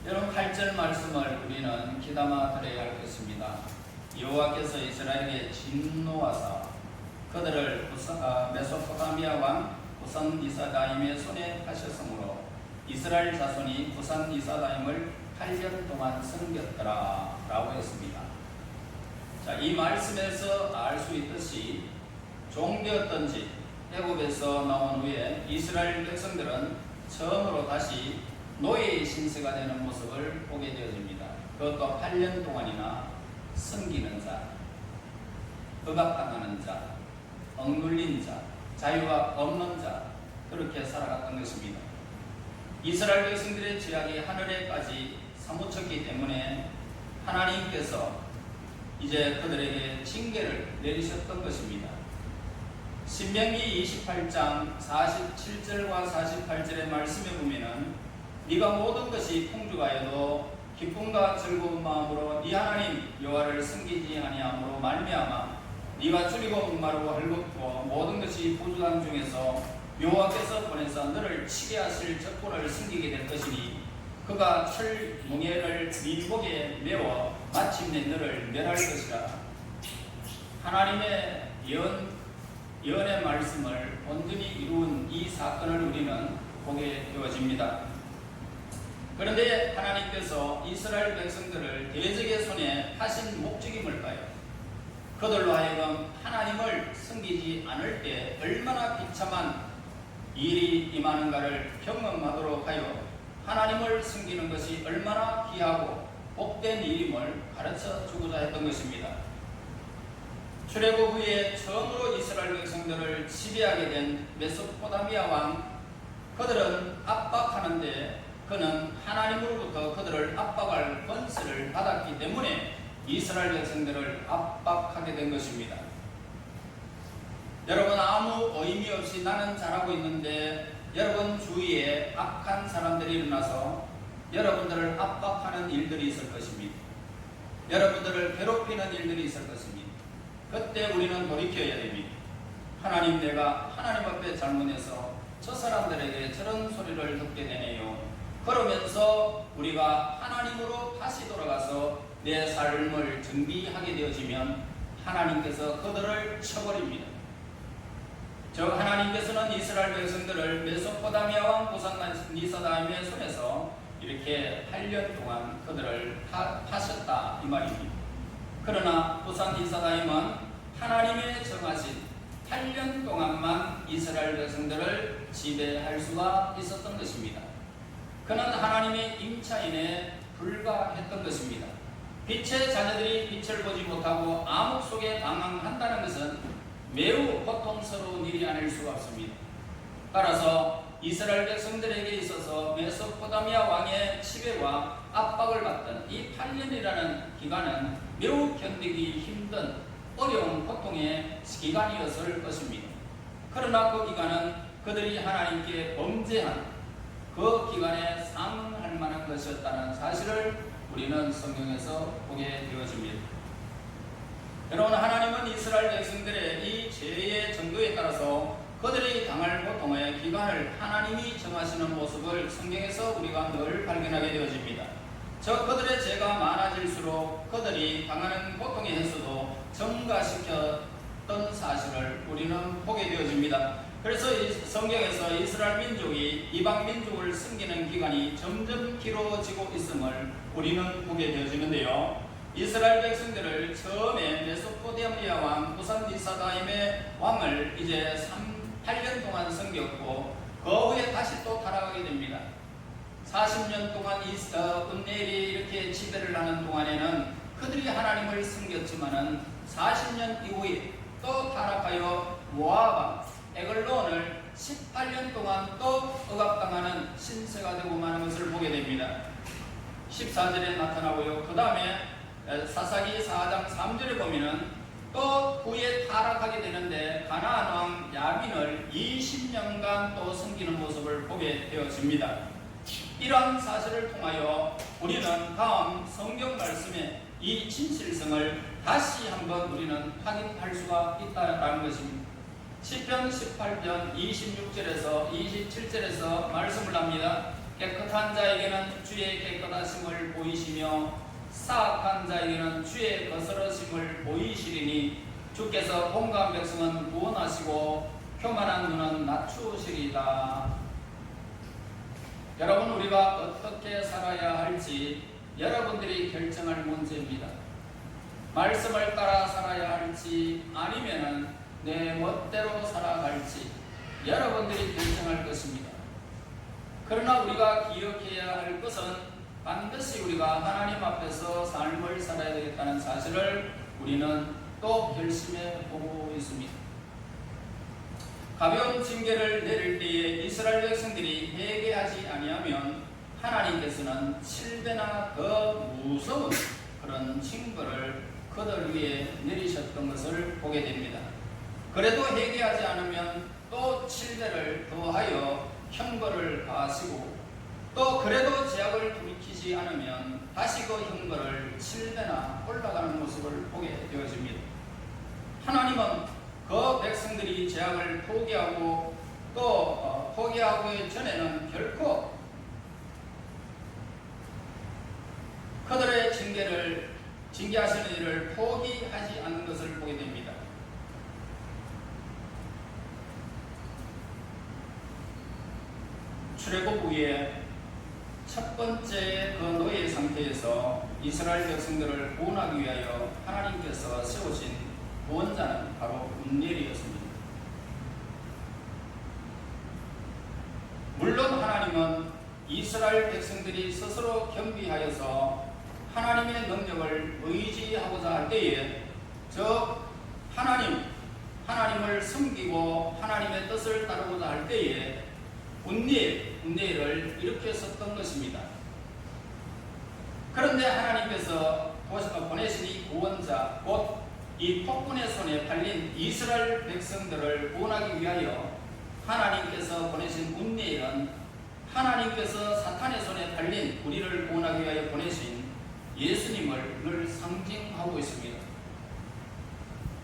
여러분 8절 말씀을 우리는 귀담아 들어야 할 것입니다. 여호와께서 이스라엘에게 진노하사 그들을 메소포타미아 왕 부산 리사다임의 손에 하셨으므로 이스라엘 자손이 부산 리사다임을 8년 동안 섬겼더라 라고 했습니다. 자, 이 말씀에서 알 수 있듯이 종되었던지 애굽에서 나온 후에 이스라엘 백성들은 처음으로 다시 노예의 신세가 되는 모습을 보게 되어집니다. 그것도 8년 동안이나 섬기는 자, 억압당하는 자, 억눌린 자, 자유가 없는 자, 그렇게 살아갔던 것입니다. 이스라엘 백성들의 죄악이 하늘에까지 사무쳤기 때문에 하나님께서 이제 그들에게 징계를 내리셨던 것입니다. 신명기 28장 47절과 48절의 말씀에 보면은 네가 모든 것이 풍족하여도 기쁨과 즐거운 마음으로 네 하나님 여호와를 섬기지 아니함으로 말미암아 네가 줄이고 목마르고 헐벗고 모든 것이 부족한 중에서 여호와께서 보내서 너를 치게 하실 적군을 섬기게 될 것이니 그가 철뭉에를 네 목에 메워 마침내 너를 멸할 것이라. 하나님의 예언의 말씀을 온전히 이룬 이 사건을 우리는 보게 되어집니다. 그런데 하나님께서 이스라엘 백성들을 대적의 손에 하신 목적이 뭘까요? 그들로 하여금 하나님을 섬기지 않을 때 얼마나 비참한 일이 임하는가를 경험하도록 하여 하나님을 섬기는 것이 얼마나 귀하고 복된 일임을 가르쳐 주고자 했던 것입니다. 출애굽 후에 처음으로 이스라엘 백성들을 지배하게 된 메소포타미아 왕, 그들은 압박하는데 그는 하나님으로부터 그들을 압박할 권세를 받았기 때문에 이스라엘 백성들을 압박하게 된 것입니다. 여러분, 아무 의미 없이 나는 잘하고 있는데 여러분 주위에 악한 사람들이 일어나서 여러분들을 압박하는 일들이 있을 것입니다. 여러분들을 괴롭히는 일들이 있을 것입니다. 그때 우리는 돌이켜야 됩니다. 하나님, 내가 하나님 앞에 잘못해서 저 사람들에게 저런 소리를 듣게 되네요. 그러면서 우리가 하나님으로 다시 돌아가서 내 삶을 정비하게 되어지면 하나님께서 그들을 쳐버립니다. 즉 하나님께서는 이스라엘 백성들을 메소포타미아 왕 부산 리사다임의 손에서 이렇게 8년 동안 그들을 파셨다 이 말입니다. 그러나 부산 리사다임은 하나님의 정하신 8년 동안만 이스라엘 백성들을 지배할 수가 있었던 것입니다. 그는 하나님의 임차인에 불과했던 것입니다. 빛의 자녀들이 빛을 보지 못하고 암흑 속에 방황한다는 것은 매우 고통스러운 일이 아닐 수가 없습니다. 따라서 이스라엘 백성들에게 있어서 메소포타미아 왕의 지배와 압박을 받던 이 8년이라는 기간은 매우 견디기 힘든 어려운 고통의 기간이었을 것입니다. 그러나 그 기간은 그들이 하나님께 범죄한 그 기간에 상응할 만한 것이었다는 사실을 우리는 성경에서 보게 되어집니다. 여러분, 하나님은 이스라엘 백성들의 이 죄의 정도에 따라서 그들이 당할 고통의 기간을 하나님이 정하시는 모습을 성경에서 우리가 늘 발견하게 되어집니다. 그들의 죄가 많아질수록 그들이 당하는 고통의 횟수도 증가시켰던 사실을 우리는 보게 되어집니다. 그래서 이 성경에서 이스라엘 민족이 이방 민족을 섬기는 기간이 점점 길어지고 있음을 우리는 보게 되어지는데요. 이스라엘 백성들을 처음에 메소포타미아 왕 부산 리사다임의 왕을 이제 8년 동안 섬겼고 그 후에 다시 또 타락하게 됩니다. 40년 동안 은넬이 이렇게 지배를 하는 동안에는 그들이 하나님을 섬겼지만은 40년 이후에 또 타락하여 모압, 에글론을 18년 동안 또 억압당하는 신세가 되고 마는 것을 보게 됩니다. 14절에 나타나고요. 그 다음에 사사기 4장 3절에 보면은 또 후에 타락하게 되는데 가나안 왕 야빈을 20년간 또 섬기는 모습을 보게 되어집니다. 이러한 사실을 통하여 우리는 다음 성경 말씀의 이 진실성을 다시 한번 우리는 확인할 수가 있다는 것입니다. 시편 18편 26절에서 27절에서 말씀을 합니다. 깨끗한 자에게는 주의 깨끗하심을 보이시며 사악한 자에게는 주의 거스러심을 보이시리니 주께서 공고한 백성은 구원하시고 교만한 눈은 낮추시리다. 여러분, 우리가 어떻게 살아야 할지 여러분들이 결정할 문제입니다. 말씀을 따라 살아야 할지 아니면은 내 멋대로 살아갈지 여러분들이 결정할 것입니다. 그러나 우리가 기억해야 할 것은 반드시 우리가 하나님 앞에서 삶을 살아야 되겠다는 사실을 우리는 또 결심해 보고 있습니다. 가벼운 징계를 내릴 때에 이스라엘 백성들이 회개하지 아니하면 하나님께서는 7배나 더 무서운 그런 징벌을 그들 위에 내리셨던 것을 보게 됩니다. 그래도 회개하지 않으면 또 7배를 더하여 형벌을 가하시고 또 그래도 죄악을 돌이키지 않으면 다시 그 형벌을 7배나 올라가는 모습을 보게 되어집니다. 하나님은 그 백성들이 죄악을 포기하고 또 포기하기 전에는 결코 그들의 징계하시는 일을 포기하지 않는 것을 보게 됩니다. 출애굽 후에 첫 번째 그 노예 상태에서 이스라엘 백성들을 구원하기 위하여 하나님께서 세우신 구원자는 바로 운니엘이었습니다. 물론 하나님은 이스라엘 백성들이 스스로 겸비하여서 하나님의 능력을 의지하고자 할 때에 하나님을 섬기고 하나님의 뜻을 따르고자 할 때에 운니엘을 이렇게 썼던 것입니다. 그런데 하나님께서 보내신 이 구원자, 곧 이 폭군의 손에 팔린 이스라엘 백성들을 구원하기 위하여 하나님께서 보내신 운니엘은 하나님께서 사탄의 손에 팔린 우리를 구원하기 위하여 보내신 예수님을 늘 상징하고 있습니다.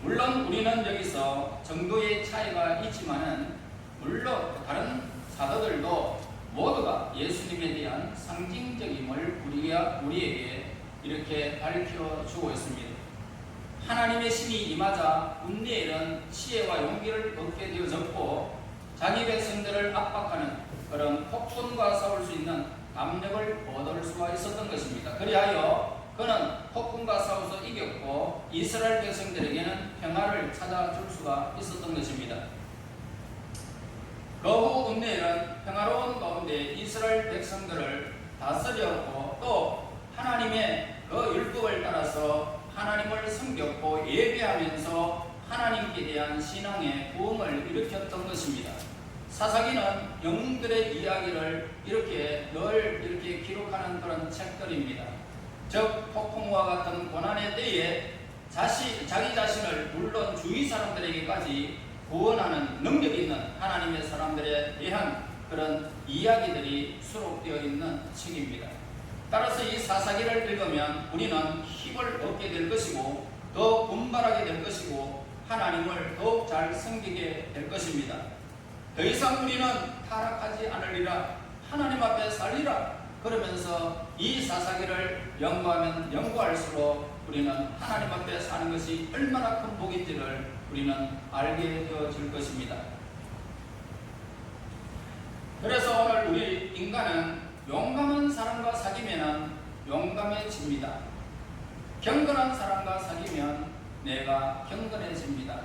물론 우리는 여기서 정도의 차이가 있지만은 물론 다른 사도들도 모두가 예수님에 대한 상징적임을 우리에게 이렇게 밝혀주고 있습니다. 하나님의 신이 임하자 운니엘은 지혜와 용기를 얻게 되어졌고 자기 백성들을 압박하는 그런 폭군과 싸울 수 있는 압력을 얻을 수가 있었던 것입니다. 그리하여 그는 폭군과 싸워서 이겼고 이스라엘 백성들에게는 평화를 찾아줄 수가 있었던 것입니다. 그 후 운니엘은 평화로운 가운데 이스라엘 백성들을 다스렸고 또 하나님의 그 율법을 따라서 하나님을 섬겼고 예배하면서 하나님께 대한 신앙의 부흥을 일으켰던 것입니다. 사사기는 영웅들의 이야기를 늘 이렇게 기록하는 그런 책들입니다. 즉 폭풍과 같은 고난의 때에 자기 자신을 물론 주위 사람들에게까지 구원하는 능력 있는 하나님의 사람들에 대한 그런 이야기들이 수록되어 있는 책입니다. 따라서 이 사사기를 읽으면 우리는 힘을 얻게 될 것이고 더 분발하게 될 것이고 하나님을 더욱 잘 섬기게 될 것입니다. 더 이상 우리는 타락하지 않으리라, 하나님 앞에 살리라 그러면서 이 사사기를 연구하면 연구할수록 우리는 하나님 앞에 사는 것이 얼마나 큰 복인지를 우리는 알게 되어질 것입니다. 그래서 오늘 우리 인간은 용감한 사람과 사귀면 용감해집니다. 경건한 사람과 사귀면 내가 경건해집니다.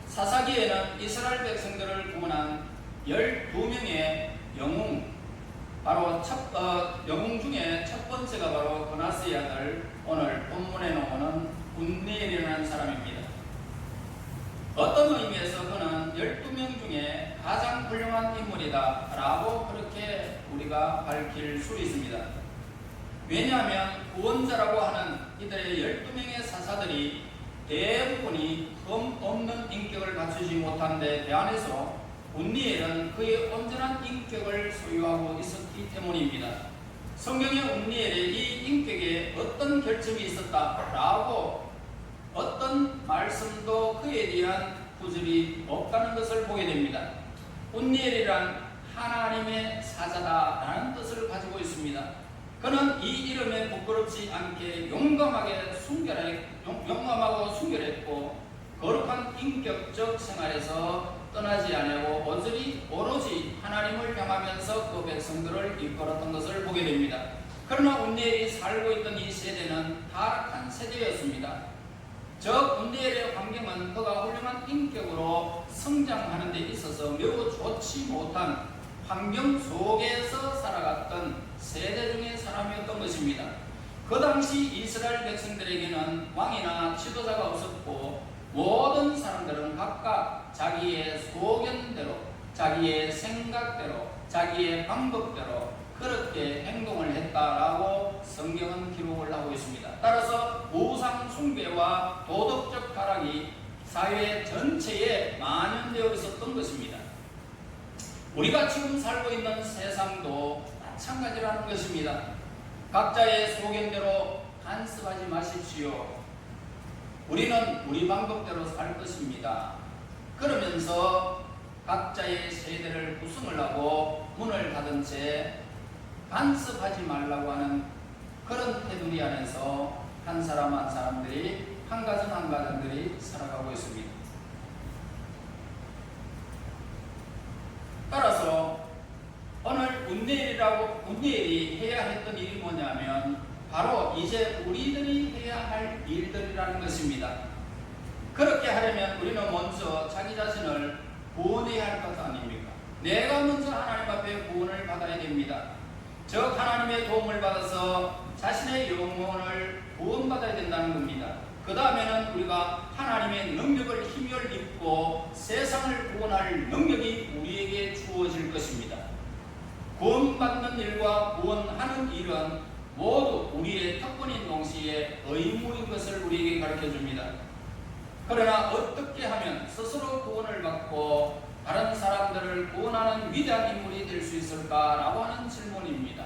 사사기에는 이스라엘 백성들을 구원한 12명의 영웅, 바로 영웅 중에 첫 번째가 바로 고나스의 아들, 오늘 본문에 나오는 운니엘이라는 사람입니다. 어떤 의미에서 그는 12명 중에 가장 훌륭한 인물이다 라고 그렇게 우리가 밝힐 수 있습니다. 왜냐하면 구원자라고 하는 이들의 12명의 사사들이 대부분이 없는 인격을 갖추지 못한 데 대안해서 운니엘은 그의 온전한 인격을 소유하고 있었기 때문입니다. 성경의 운니엘의 이 인격에 어떤 결점이 있었다라고 어떤 말씀도 그에 대한 구절이 없다는 것을 보게 됩니다. 운니엘이란 하나님의 사자다 그는 이 이름에 부끄럽지 않게 용감하고 순결했고 거룩한 인격적 생활에서 떠나지 아니하고 오로지 하나님을 향하면서 그 백성들을 이끌었던 것을 보게 됩니다. 그러나 운니엘이 살고 있던 이 세대는 타락한 세대였습니다. 저 운니엘의 환경은 그가 훌륭한 인격으로 성장하는 데 있어서 매우 좋지 못한 환경 속에서 살아갔던 세대 중의 사람이었던 것입니다. 그 당시 이스라엘 백성들에게는 왕이나 지도자가 없었고 모든 사람들은 각각 자기의 소견대로, 자기의 생각대로, 자기의 방법대로 그렇게 행동을 했다라고 성경은 기록을 하고 있습니다. 따라서 우상 숭배와 도덕적 타락이 사회 전체에 만연되어 있었던 것입니다. 우리가 지금 살고 있는 세상도 마찬가지라는 것입니다. 각자의 소견대로 간섭하지 마십시오. 우리는 우리 방법대로 살 것입니다. 그러면서 각자의 세대를 구성을 하고 문을 닫은 채 간섭하지 말라고 하는 그런 테두리 안에서 한 사람 한 사람들이 한 가정 한 가정들이 살아가고 있습니다. 따라서 오늘 운니엘이 해야 했던 일이 뭐냐면 바로 이제 우리들이 해야 할 일들이라는 것입니다. 그렇게 하려면 우리는 먼저 자기 자신을 구원해야 할 것 아닙니까? 내가 먼저 하나님 앞에 구원을 받아야 됩니다. 즉 하나님의 도움을 받아서 자신의 영혼을 구원받아야 된다는 겁니다. 그 다음에는 우리가 하나님의 능력을 힘을 입고 세상을 구원할 능력이 우리에게 주어질 것입니다. 구원받는 일과 구원하는 일은 모두 우리의 특권인 동시에 의무인 것을 우리에게 가르쳐줍니다. 그러나 어떻게 하면 스스로 구원을 받고 다른 사람들을 구원하는 위대한 인물이 될 수 있을까라고 하는 질문입니다.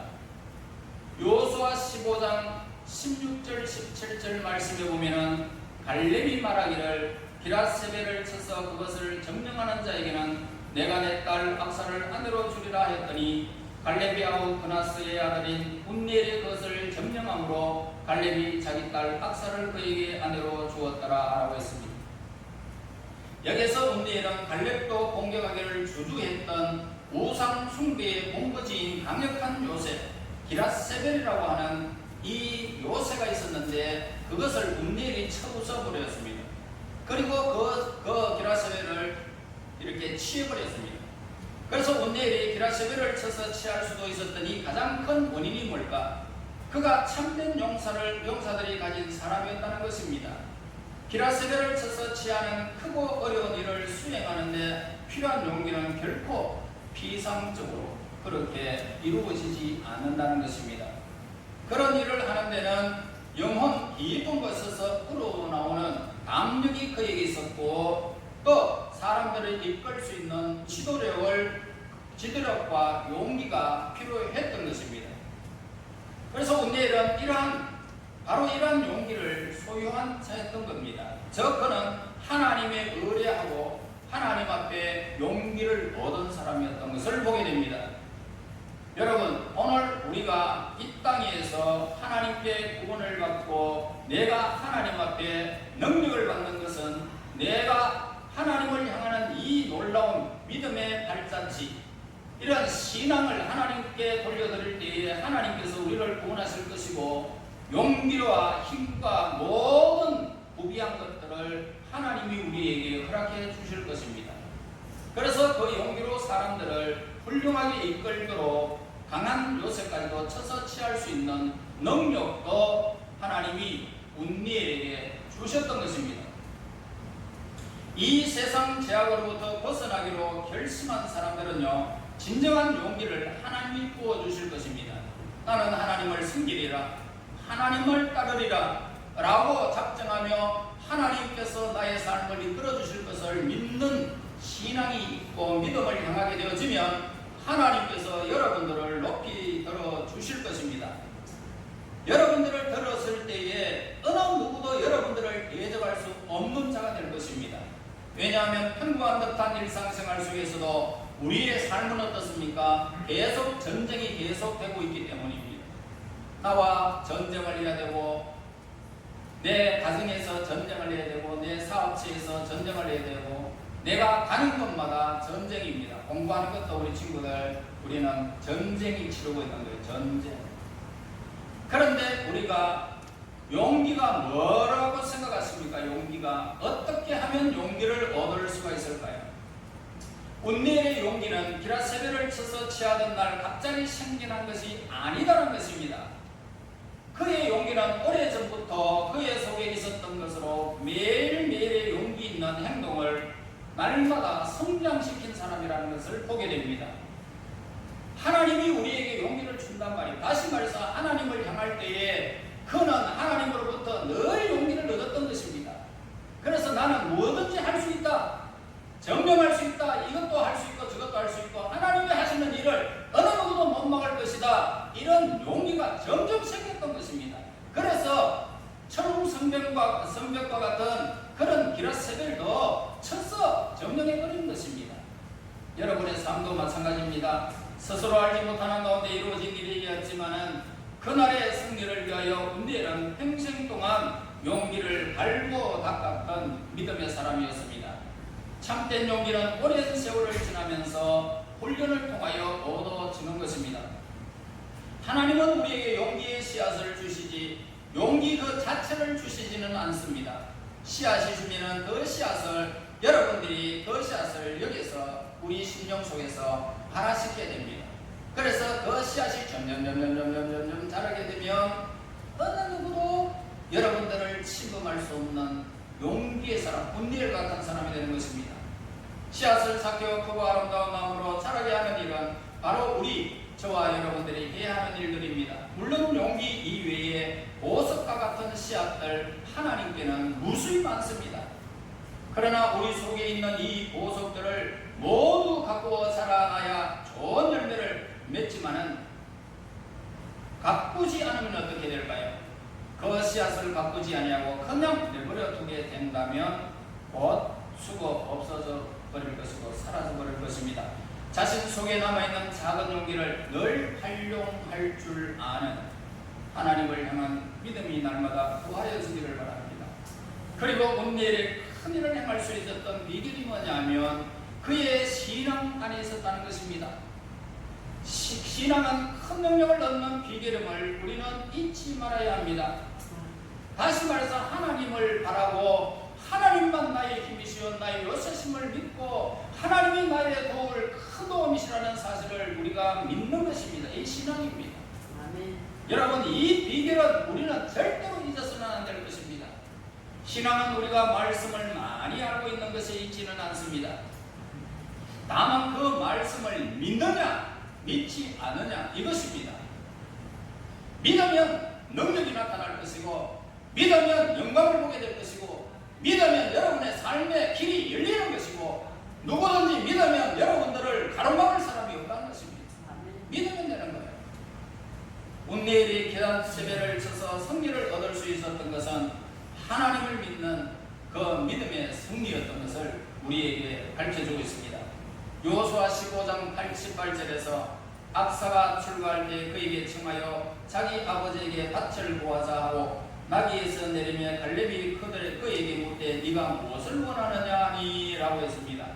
여호수아 15장 16절 17절 말씀에 보면은 갈렙이 말하기를 기라세벨을 쳐서 그것을 점령하는 자에게는 내가 내 딸 악사를 아내로 주리라 했더니 갈렙이 아우 그나스의 아들인 운니엘이 그것을 점령함으로 갈렙이 자기 딸 악사를 그에게 아내로 주었더라 라고 했습니다. 여기서 운니엘은 갈렙도 공격하기를 주주했던 우상 숭배의 본거지인 강력한 요새 기라세벨이라고 하는 이 요새가 있었는데 그것을 운니엘이 쳐부숴 버렸습니다. 그리고 그 기라세벨을 이렇게 치해버렸습니다. 그래서 운니엘이 기라세벨을 쳐서 취할 수도 있었더니 가장 큰 원인이 뭘까? 그가 참된 용사들이 가진 사람이었다는 것입니다. 기라세벨을 쳐서 취하는 크고 어려운 일을 수행하는데 필요한 용기는 결코 피상적으로 그렇게 이루어지지 않는다는 것입니다. 그런 일을 하는 데는 영혼 깊은 곳에서 우러나오는 담력이 그에게 있었고 또 사람들을 이끌 수 있는 지도력과 용기가 필요했던 것입니다. 그래서 운니엘은 바로 이러한 용기를 소유한 자였던 겁니다. 즉 그는 하나님의 의뢰하고 하나님 앞에 용기를 얻은 사람이었던 것을 보게 됩니다. 여러분 오늘 우리가 이 땅에서 하나님께 구원을 받고 내가 하나님 앞에 능력을 받는 것은 내가 하나님을 향하는 이 놀라운 믿음의 발자취 이런 신앙을 하나님께 돌려드릴 때에 하나님께서 우리를 구원하실 것이고 용기와 힘과 모든 부비한 것들을 하나님이 우리에게 허락해 주실 것입니다. 그래서 그 용기로 사람들을 훌륭하게 이끌도록 강한 요새까지도 쳐서 취할 수 있는 능력도 하나님이 운니엘에게 주셨던 것입니다. 이 세상 제약으로부터 벗어나기로 결심한 사람들은요 진정한 용기를 하나님이 부어주실 것입니다. 나는 하나님을 섬기리라 하나님을 따르리라 라고 작정하며 하나님께서 나의 삶을 이끌어 주실 것을 믿는 신앙이 있고 믿음을 향하게 되어지면 하나님께서 여러분들을 높이 들어 주실 것입니다. 여러분들을 들었을 때에 어느 누구도 여러분들을 대적할 수 없는 자가 될 것입니다. 왜냐하면 평범한 듯한 일상생활 속에서도 우리의 삶은 어떻습니까? 계속 전쟁이 계속되고 있기 때문입니다. 나와 전쟁을 해야 되고, 내 가정에서 전쟁을 해야 되고, 내 사업체에서 전쟁을 해야 되고, 내가 가는 곳마다 전쟁입니다. 공부하는 것도 우리 친구들, 우리는 전쟁이 치르고 있는 거예요. 전쟁. 그런데 우리가 용기가 뭐라고 생각하십니까? 용기가 어떻게 하면 용기를 얻을 수가 있을까요? 운니엘의 용기는 기라세벨을 쳐서 취하던 날 갑자기 생겨난 것이 아니다라는 것입니다. 그의 용기는 오래전부터 그의 속에 있었던 것으로 매일매일의 용기 있는 행동을 날마다 성장시킨 사람이라는 것을 보게 됩니다. 하나님이 우리에게 용기를 준단 말이에요. 다시 말해서 하나님을 향할 때에 그는 하나님으로부터 늘 용기를 얻었던 것입니다. 그래서 나는 뭐든지 할 수 있다, 정령할 수 있다, 이것도 할 수 있고 저것도 할 수 있고 하나님이 하시는 일을 어느 누구도 못 막을 것이다, 이런 용기가 점점 생겼던 것입니다. 그래서 천웅성벽과 같은 그런 기라세벨도 쳐서 점령해버리는 것입니다. 여러분의 삶도 마찬가지입니다. 스스로 알지 못하는 가운데 이루어진 일이었지만은 그날의 승리를 위하여 운니엘은 평생 동안 용기를 갈고 닦았던 믿음의 사람이었습니다. 참된 용기는 오랜 세월을 지나면서 훈련을 통하여 얻어지는 것입니다. 하나님은 우리에게 용기의 씨앗을 주시지 용기 그 자체를 주시지는 않습니다. 씨앗이 주면은 그 씨앗을 여러분들이 그 씨앗을 여기서 우리 심령 속에서 발화시켜야 됩니다. 그래서 그 씨앗이 점점 자라게 되면 어느 누구도 여러분들을 침범할 수 없는 용기의 사람, 운니엘 같은 사람이 되는 것입니다. 씨앗을 삭혀 크고 아름다운 마음으로 자라게 하는 일은 바로 저와 여러분들이 해야 하는 일들입니다. 물론 용기 이외에 보석과 같은 씨앗들 하나님께는 무수히 많습니다. 그러나 우리 속에 있는 이 보석들을 모두 갖고 자라나야 좋은 열매를 맺지만은 가꾸지 않으면 어떻게 될까요? 그 씨앗을 가꾸지 아니하고 그냥 내버려 두게 된다면 곧 수고 없어져 버릴 것이고 사라져 버릴 것입니다. 자신 속에 남아있는 작은 용기를 늘 활용할 줄 아는 하나님을 향한 믿음이 날마다 부하여지기를 바랍니다. 그리고 운니엘이 큰 일을 행할 수 있었던 비결이 뭐냐면 그의 신앙 안에 있었다는 것입니다. 신앙은 큰 능력을 얻는 비결임을 우리는 잊지 말아야 합니다. 다시 말해서 하나님을 바라고 하나님만 나의 힘이시오 나의 요새심을 믿고 하나님이 나의 도움을 큰 도움이시라는 사실을 우리가 믿는 것입니다. 이 신앙입니다. 아멘. 여러분, 이 비결은 우리는 절대로 잊어서는 안 될 것입니다. 신앙은 우리가 말씀을 많이 알고 있는 것이 있지는 않습니다. 다만 그 말씀을 믿느냐 믿지 않느냐 이것입니다. 믿으면 능력이 나타날 것이고 믿으면 영광을 보게 될 것이고 믿으면 여러분의 삶의 길이 열리는 것이고 누구든지 믿으면 여러분들을 가로막을 사람이 없다는 것입니다. 믿으면 되는 거예요. 운니엘이 기라세벨을 쳐서 승리를 얻을 수 있었던 것은 하나님을 믿는 그 믿음의 승리였던 것을 우리에게 가르쳐주고 있습니다. 여호수아 15장 88절에서 악사가 출가할 때 그에게 청하여 자기 아버지에게 밭을 구하자 하고 나귀에서 내리며 갈렙이 그에게 묻되 네가 무엇을 원하느냐 하니라고 했습니다.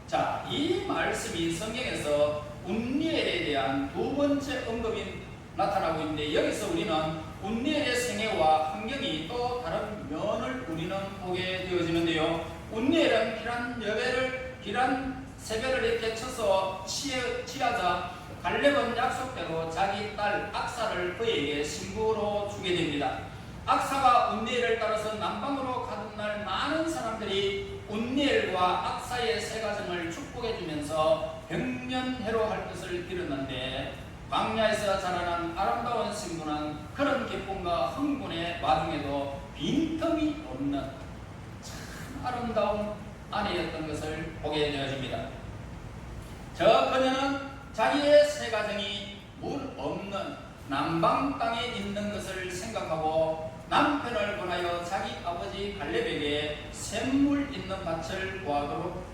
자, 이 말씀이 성경에서 운니엘에 대한 두 번째 언급이 나타나고 있는데 여기서 우리는 운니엘의 생애와 환경이 또 다른 면을 우리는 보게 되어지는데요. 운니엘은 기라세벨을 이렇게 쳐서 취하자 갈렙은 약속대로 자기 딸 악사를 그에게 신부로 주게 됩니다. 악사가 운니엘을 따라서 남방으로 가던 날 많은 사람들이 운니엘과 악사의 새 가정을 축복해주면서 백년해로 할 것을 빌었는데 광야에서 자라난 아름다운 신부는 그런 기쁨과 흥분의 와중에도 빈틈이 없는 참 아름다운 아내였던 것을 보게 되어집니다. 저 그녀는 자기의 새 가정이 물 없는 남방 땅에 있는 것을 생각하고 남편을 권하여 자기 아버지 갈렙에게 샘물 있는 밭을 구하도록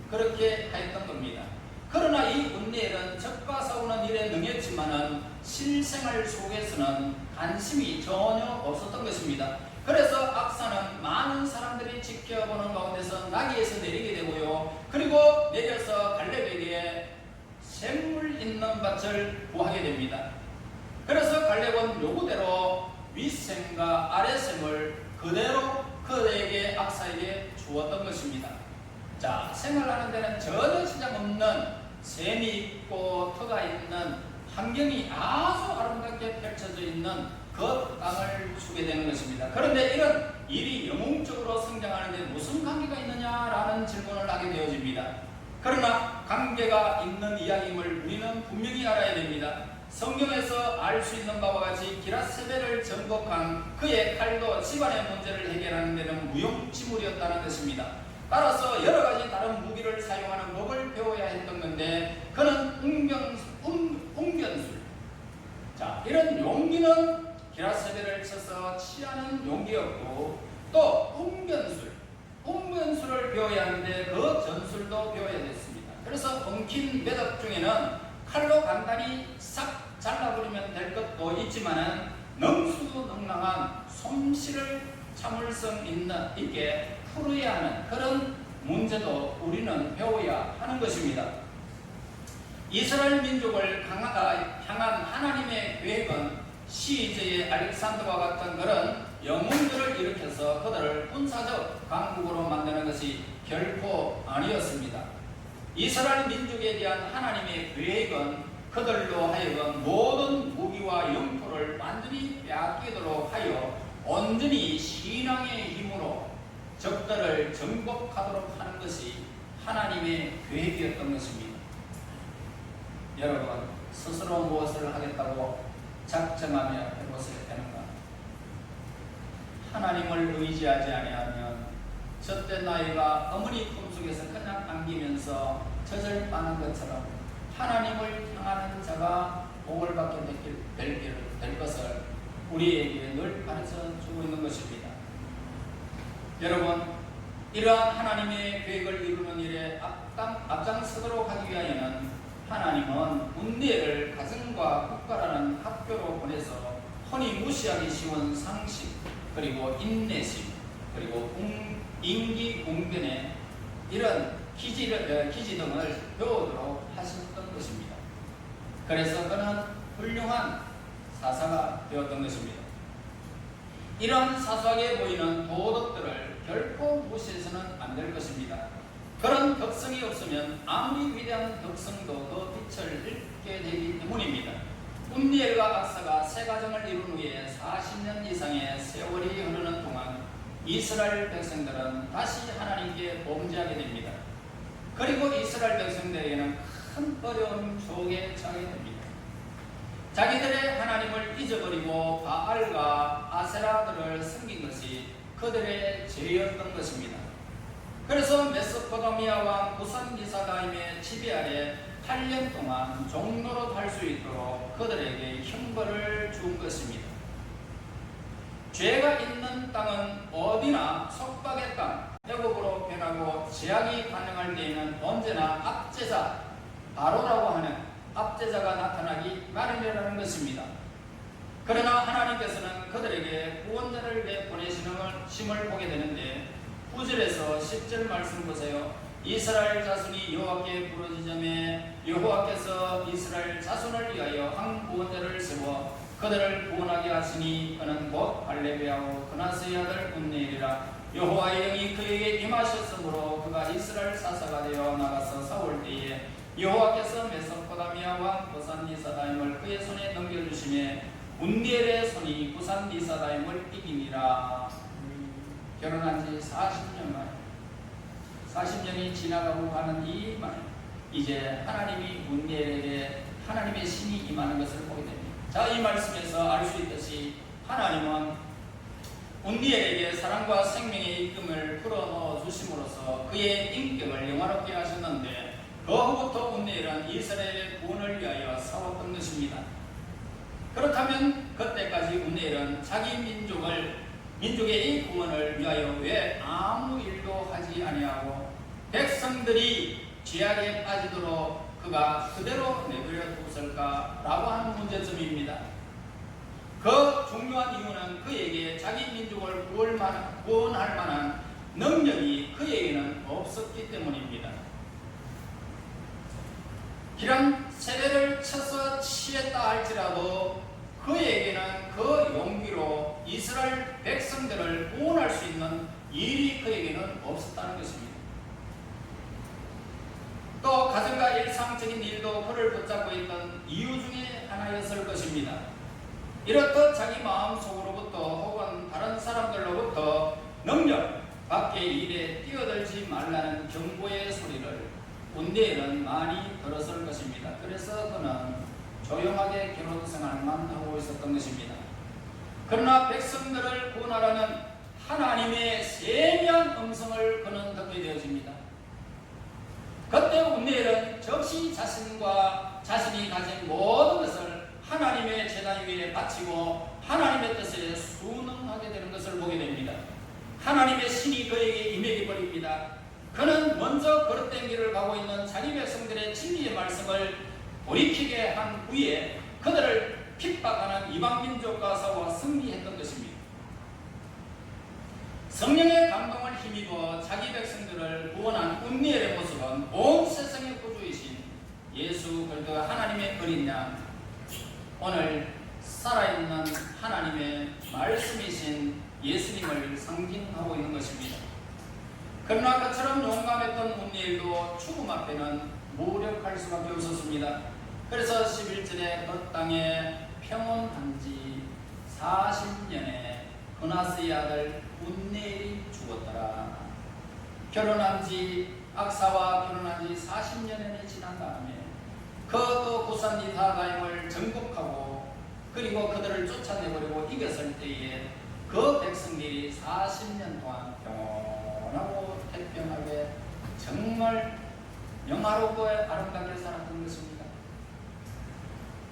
그렇게 하였던 겁니다. 그러나 이 운니엘은 적과 싸우는 일에 능했지만은 실생활 속에서는 관심이 전혀 없었던 것입니다. 그래서 악사는 많은 사람들이 지켜보는 가운데서 나귀에서 내리게 되고요. 그리고 내려서 갈렙에게 샘물 있는 밭을 구하게 됩니다. 그래서 갈렙은 요구대로 윗샘과 아랫샘을 그대로 그에게 악사에게 주었던 것입니다. 자, 생활하는 데는 전혀 지장 없는 샘이 있고 터가 있는 환경이 아주 아름답게 펼쳐져 있는 그 땅을 주게 되는 것입니다. 그런데 이런 일이 영웅적으로 성장하는 데 무슨 관계가 있느냐라는 질문을 하게 되어집니다. 그러나 관계가 있는 이야기임을 우리는 분명히 알아야 됩니다. 성경에서 알 수 있는 바와 같이 기라세벨을 정복한 그의 칼도 집안의 문제를 해결하는 데는 무용지물이었다는 것입니다. 따라서 여러 가지 다른 무기를 사용하는 법을 배워야 했던 건데 그는 웅변술. 자, 이런 용기는 기라세벨을 쳐서 취하는 용기였고 또 웅변술을 배워야 하는데 그 전술도 배워야 됐습니다. 그래서 엉킨 매듭 중에는 칼로 간단히 싹 잘라버리면 될 것도 있지만은 능수능란한 솜씨를 참을성 있게 풀어야 하는 그런 문제도 우리는 배워야 하는 것입니다. 이스라엘 민족을 향한 하나님의 계획은 시제의 알렉산더와 같은 그런 영웅들을 일으켜서 그들을 군사적 강국으로 만드는 것이 결코 아니었습니다. 이스라엘 민족에 대한 하나님의 계획은 그들로 하여금 모든 무기와 영토를 완전히 빼앗기도록 하여 온전히 신앙의 힘으로 적들을 정복하도록 하는 것이 하나님의 계획이었던 것입니다. 여러분, 스스로 무엇을 하겠다고 작정하며 해보셔야 되는가? 하나님을 의지하지 아니하면 젖된 나이가 어머니 품속에서 그냥 안기면서 젖을 빠는 것처럼 하나님을 향하는 자가 복을 받게 될 것을 우리에게 늘 가르쳐 주고 있는 것입니다. 여러분, 이러한 하나님의 계획을 이루는 일에 앞장서도록 하기 위하여는 하나님은 운니엘을 가정과 국가라는 학교로 보내서 흔히 무시하기 쉬운 상식, 그리고 인내심, 그리고 인기공변의 이런 기지 등을 배우도록 하셨던 것입니다. 그래서 그는 훌륭한 사사가 되었던 것입니다. 이런 사소하게 보이는 도덕들을 결코 무시해서는 안 될 것입니다. 그런 덕성이 없으면 아무리 위대한 덕성도 그 빛을 잃게 되기 때문입니다. 운니엘과 악사가 세 가정을 이룬 후에 40년 이상의 세월이 흐르는 동안 이스라엘 백성들은 다시 하나님께 범죄하게 됩니다. 그리고 이스라엘 백성들에게는 큰 어려움 속에 처하게 됩니다. 자기들의 하나님을 잊어버리고 바알과 아세라들을 섬긴 것이 그들의 죄였던 것입니다. 그래서 메소포타미아 왕 부산리사다임의 지배 아래 8년 동안 종로로 살 수 있도록 그들에게 형벌을 준 것입니다. 죄가 있는 땅은 어디나 속박의 땅, 애국으로 변하고 제약이 가능할 때에는 언제나 압제자, 바로라고 하는 압제자가 나타나기 마련이라는 것입니다. 그러나 하나님께서는 그들에게 구원자를 내보내시는 심을 보게 되는데 9절에서 10절 말씀 보세요. 이스라엘 자손이 여호와께 부르짖음에 여호와께서 이스라엘 자손을 위하여 한 구원자를 세워 그들을 구원하게 하시니 그는 곧 갈렙이하고 그나스의 아들 운니엘이라. 여호와의 영이 그에게 임하셨으므로 그가 이스라엘 사사가 되어 나가서 싸울 때에 여호와께서 메소포타미아 왕 부산리사다임을 그의 손에 넘겨주시매 운니엘의 손이 부산리사다임을 이기니라. 결혼한 지 40년 만에 40년이 지나가고 가는 이 말, 이제 하나님이 운니엘에게 하나님의 신이 임하는 것을 보게 됩니다. 자, 이 말씀에서 알 수 있듯이 하나님은 운니엘에게 사랑과 생명의 입금을 풀어넣어 주심으로써 그의 인격을 영화롭게 하셨는데 그 후부터 운니엘은 이스라엘의 구원을 위하여 싸웠던 것입니다. 그렇다면 그때까지 운니엘은 자기 민족의 이 구원을 위하여 왜 아무 일도 하지 아니하고 백성들이 죄악에 빠지도록 그가 그대로 내버려 뒀을까라고 하는 문제점입니다. 그 중요한 이유는 그에게 자기 민족을 구원할 만한 능력이 그에게는 없었기 때문입니다. 이런 세례를 쳐서 취했다 할지라도 그에게는 그 용기로 이스라엘 백성들을 구원할 수 있는 일이 그에게는 없었다는 것입니다. 또 가정과 일상적인 일도 그를 붙잡고 있던 이유 중에 하나였을 것입니다. 이렇듯 자기 마음속으로부터 혹은 다른 사람들로부터 능력 밖의 일에 뛰어들지 말라는 경고의 소리를 운대에는 많이 들었을 것입니다. 그래서 그는 조용하게 결혼 생활만 하고 있었던 것입니다. 그러나 백성들을 구원하라는 하나님의 세미한 음성을 그는 듣게 되어집니다. 그때 운대엘은 즉시 자신이 가진 모든 것을 하나님의 제단 위에 바치고 하나님의 뜻에 순응하게 되는 것을 보게 됩니다. 하나님의 신이 그에게 임하게 버립니다. 그는 먼저 그릇된 길을 가고 있는 자기 백성들의 진리의 말씀을 돌이키게 한 후에 그들을 핍박하는 이방민족과 싸워 승리했던 것입니다. 성령의 감동을 힘입어 자기 백성들을 구원한 운니엘의 모습은 온 세상의 구주이신 예수 그리스도 하나님의 어린 양, 오늘 살아있는 하나님의 말씀이신 예수님을 상징하고 있는 것입니다. 그러나 그처럼 용감했던 운니엘도 죽음 앞에는 무력할 수밖에 없었습니다. 그래서 11절에 그 땅에 평온한 지 40년에 그나스의 아들 운니엘이 죽었더라. 악사와 결혼한 지 40년이 지난 다음에 그도 구산 리사다임을 정복하고 그리고 그들을 쫓아내버리고 이겼을 때에 그 백성들이 40년 동안 평온하고 태평하게 정말 영화롭고 아름답게 살았던 것입니다.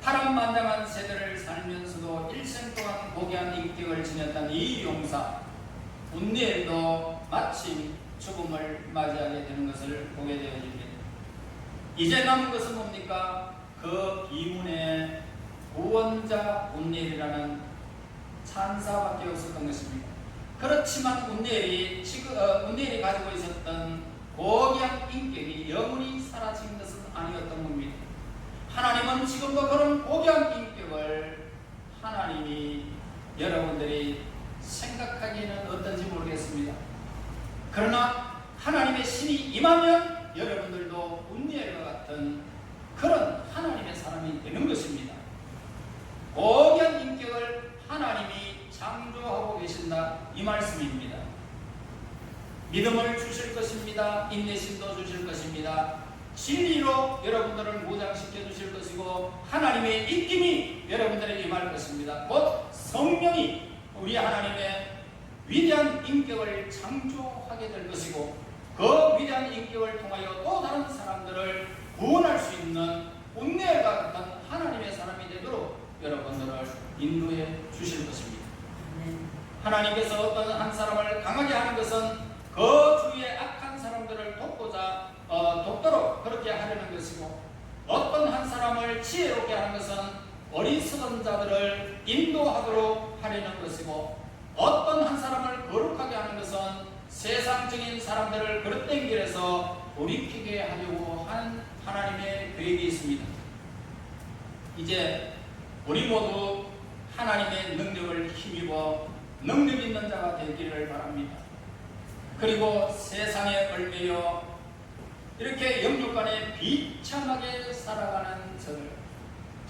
파란만장한 세대를 살면서도 일생 동안 고귀한 인격을 지녔던 이 용사 운니엘도 마침 죽음을 맞이하게 되는 것을 보게 되어집니다. 이제 남은 것은 뭡니까? 그 비문의 구원자 운니엘이라는 찬사밖에 없었던 것입니다. 그렇지만 운니엘이 가지고 있었던 고귀한 인격이 영원히 사라진 것은 아니었던 겁니다. 하나님은 지금도 그런 고귀한 인격을 하나님이 여러분들이 생각하기에는 어떤지 모르겠습니다. 그러나 하나님의 신이 임하면 여러분들도 운니엘과 같은 그런 하나님의 사람이 되는 것입니다. 고귀한 인격을 하나님이 창조하고 계신다, 이 말씀입니다. 믿음을 주실 것입니다. 인내심도 주실 것입니다. 진리로 여러분들을 무장시켜 주실 것이고 하나님의 입김이 여러분들에게 임할 것입니다. 곧 성령이 우리 하나님의 위대한 인격을 창조하게 될 것이고 그 위대한 인격을 통하여 또 다른 사람들을 구원할 수 있는 운니엘과 같은 하나님의 사람이 되도록 여러분들을 인도해 주실 것입니다. 하나님께서 어떤 한 사람을 강하게 하는 것은 그 주위의 악한 사람들을 돕도록 그렇게 하려는 것이고 어떤 한 사람을 지혜롭게 하는 것은 어리석은 자들을 인도하도록 하려는 것이고 어떤 한 사람을 거룩하게 하는 것은 세상적인 사람들을 그릇된 길에서 돌이키게 하려고 하는 하나님의 계획이 있습니다. 이제 우리 모두 하나님의 능력을 힘입어 능력 있는 자가 되기를 바랍니다. 그리고 세상에 얽매여 이렇게 영육간에 비참하게 살아가는 저들,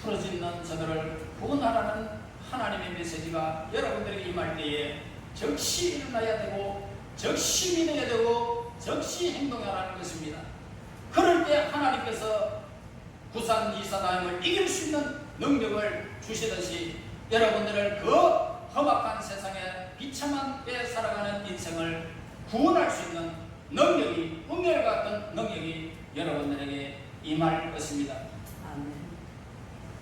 풀어지는 저들을 구원하라는 하나님의 메시지가 여러분들에게 임할 때에 즉시 일어나야 되고 즉시 믿어야 되고 즉시 행동하라는 것입니다. 그럴 때 하나님께서 구산 이사다임을 이길 수 있는 능력을 주시듯이 여러분들을 그 험악한 세상에 비참하게 살아가는 인생을 구원할 수 있는 능력이, 운명 같은 능력이 여러분들에게 임할 것입니다. 아멘.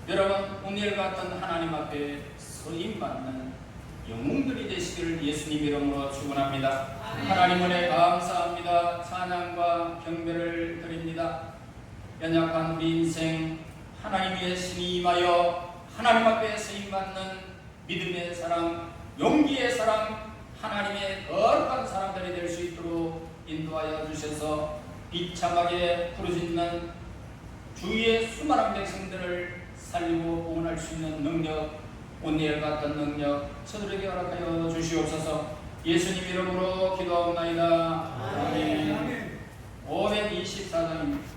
여러분, 운명 같은 하나님 앞에 서임받는 영웅들이 되시기를 예수님 이름으로 축원합니다. 하나님 은혜 감사합니다. 찬양과 경배를 드립니다. 연약한 우리 인생 하나님의 신이 임하여 하나님 앞에 쓰임받는 믿음의 사람, 용기의 사람, 하나님의 거룩한 사람들이 될 수 있도록 인도하여 주셔서 비참하게 부르짖는 주위의 수많은 백성들을 살리고 구원할 수 있는 능력, 온니엘 같은 능력 저들에게 허락하여 주시옵소서. 예수님 이름으로 기도하옵나이다. 아멘. 524장입니다.